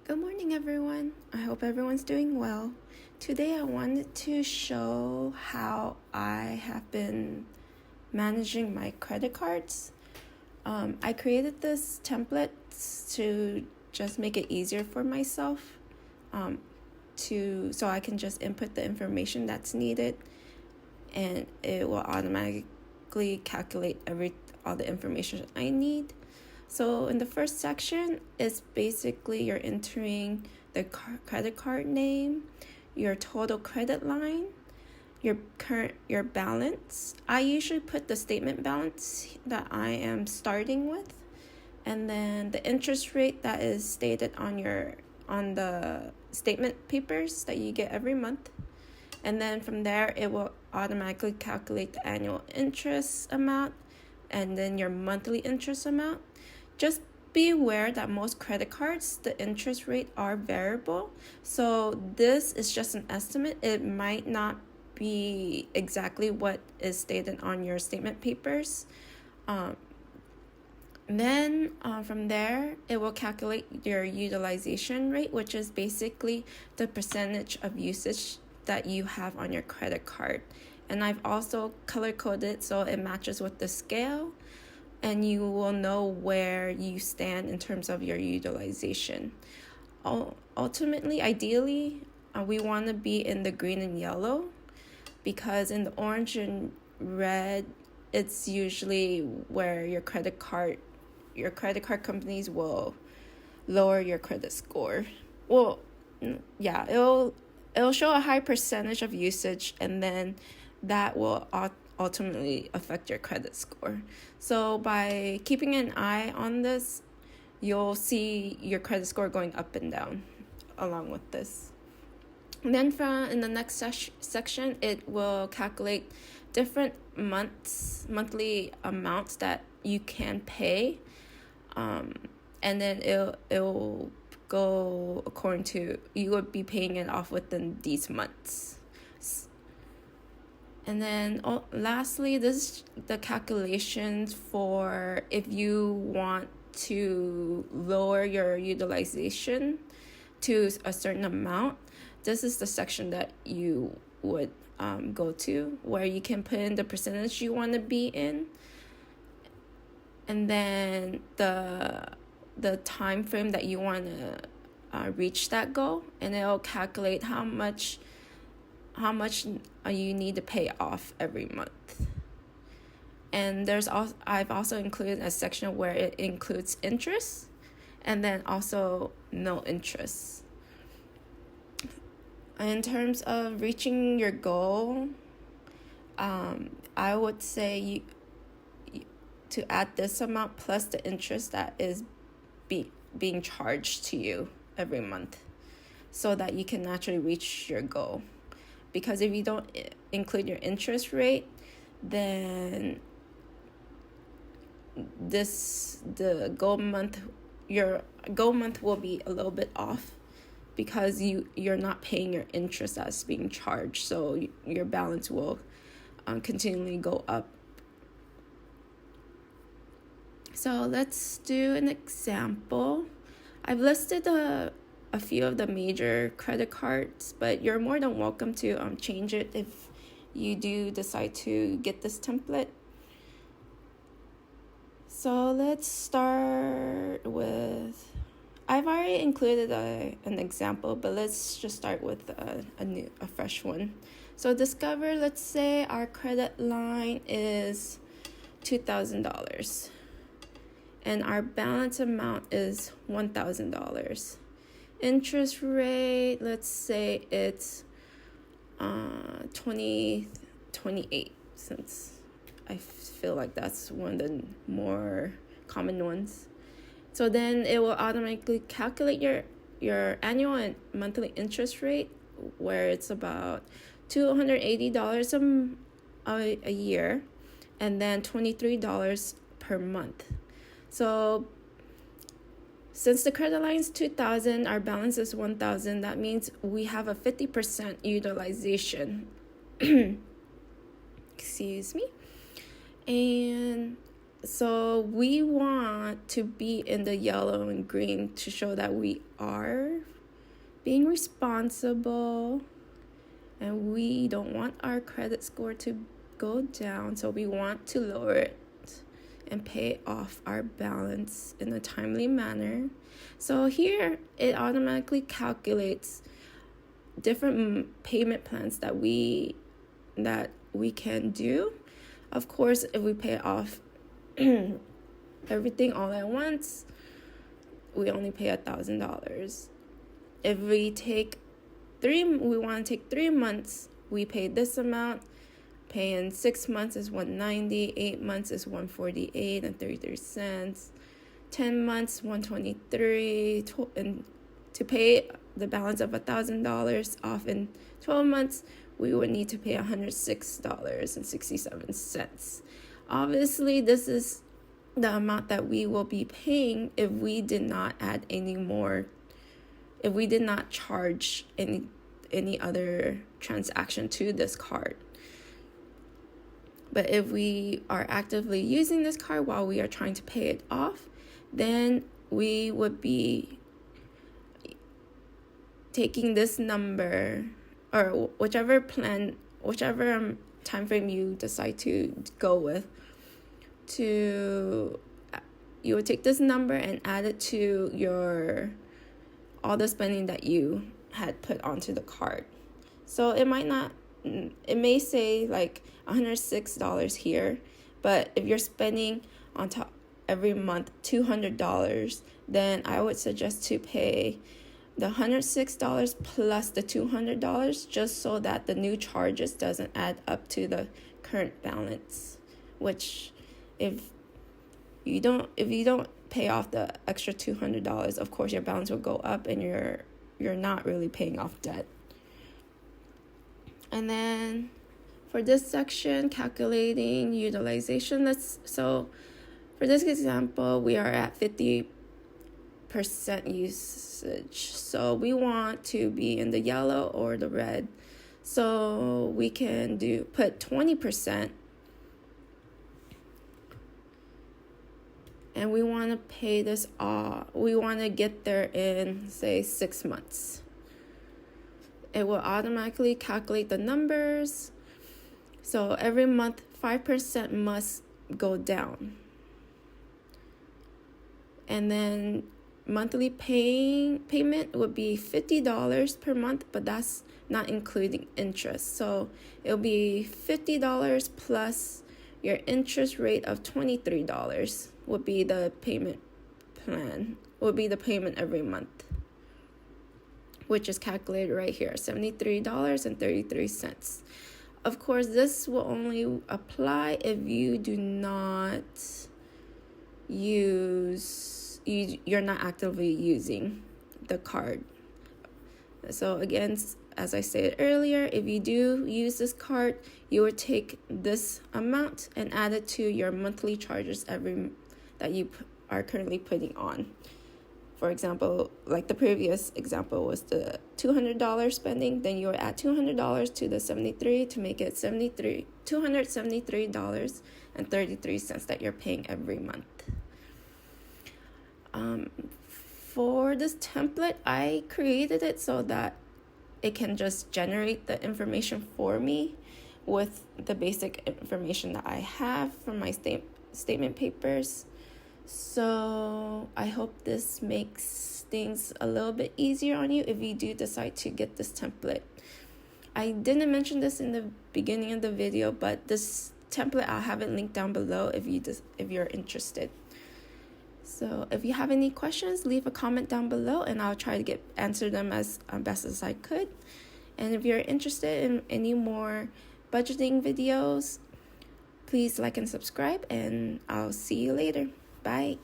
Good morning, everyone. I hope everyone's doing well. Today, I wanted to show how I have been managing my credit cards. I created this template to just make it easier for myself so I can just input the information that's needed, and it will automatically calculate all the information I need. So in the first section, it's basically you're entering the credit card name, your total credit line, your balance. I usually put the statement balance that I am starting with, and then the interest rate that is stated on the statement papers that you get every month. And then from there, it will automatically calculate the annual interest amount and then your monthly interest amount. Just be aware that most credit cards, the interest rate are variable. So this is just an estimate. It might not be exactly what is stated on your statement papers. Then from there, it will calculate your utilization rate, which is basically the percentage of usage that you have on your credit card. And I've also color-coded so it matches with the scale, and you will know where you stand in terms of your utilization. Ultimately, ideally, we want to be in the green and yellow, because in the orange and red, it's usually where your credit card companies will lower your credit score. Well, yeah, it'll show a high percentage of usage, and then that will ultimately affect your credit score. So by keeping an eye on this, you'll see your credit score going up and down along with this. And then in the next section, it will calculate different monthly amounts that you can pay, and then it'll go according to, you would be paying it off within these months. And then lastly, this is the calculations for if you want to lower your utilization to a certain amount. This is the section that you would go to, where you can put in the percentage you want to be in, and then the time frame that you want to reach that goal, and it'll calculate how much you need to pay off every month. And I've also included a section where it includes interest, and then also no interest. In terms of reaching your goal, I would say to add this amount plus the interest that is being charged to you every month, so that you can naturally reach your goal. Because if you don't include your interest rate, then your goal month will be a little bit off, because you're not paying your interest that's being charged, so your balance will continually go up. So let's do an example. I've listed a few of the major credit cards, but you're more than welcome to change it if you do decide to get this template. So let's start with, I've already included an example, but let's just start with a fresh one. So Discover, let's say our credit line is $2,000 and our balance amount is $1,000. Interest rate, let's say it's 28, since I feel like that's one of the more common ones. So then it will automatically calculate your annual and monthly interest rate, where it's about $280 a year, and then $23 per month. So since the credit line is $2,000, our balance is $1,000. That means we have a 50% utilization. Excuse me. And So we want to be in the yellow and green to show that we are being responsible, and we don't want our credit score to go down. So we want to lower it and pay off our balance in a timely manner. So here it automatically calculates different payment plans that we can do. Of course, if we pay off everything all at once, we only pay $1,000. If we want to take 3 months, we pay this amount. Paying 6 months is $190, 8 months is $148.33, 10 months $123, and to pay the balance of $1,000 off in 12 months, we would need to pay $106.67. Obviously, this is the amount that we will be paying if we did not add any more, if we did not charge any other transaction to this card. But if we are actively using this card while we are trying to pay it off, then we would be taking this number, or whichever time frame you decide to go with, you would take this number and add it to all the spending that you had put onto the card. So it may say like $106 here, but if you're spending on top every month $200, then I would suggest to pay the $106 plus the $200, just so that the new charges doesn't add up to the current balance. Which, if you don't pay off the extra $200, of course your balance will go up, and you're not really paying off debt. And then for this section, calculating utilization, so for this example, we are at 50% usage. So we want to be in the yellow or the red. So we can put 20%, and we want to pay this off. We want to get there in, say, 6 months. It will automatically calculate the numbers. So every month, 5% must go down. And then monthly payment would be $50 per month, but that's not including interest. So it'll be $50 plus your interest rate of $23 would be the payment plan, would be the payment every month, which is calculated right here, $73.33. Of course, this will only apply if you do not you're not actively using the card. So again, as I said earlier, if you do use this card, you would take this amount and add it to your monthly charges that you are currently putting on. For example, like the previous example was the $200 spending, then you would add $200 to the 73 to make it $273.33 that you're paying every month. For this template, I created it so that it can just generate the information for me with the basic information that I have from my statement papers. So I hope this makes things a little bit easier on you if you do decide to get this template. I didn't mention this in the beginning of the video, but this template, I'll have it linked down below if you're interested. So if you have any questions, leave a comment down below, and I'll try to answer them as best as I could. And if you're interested in any more budgeting videos, please like and subscribe, and I'll see you later. Bye.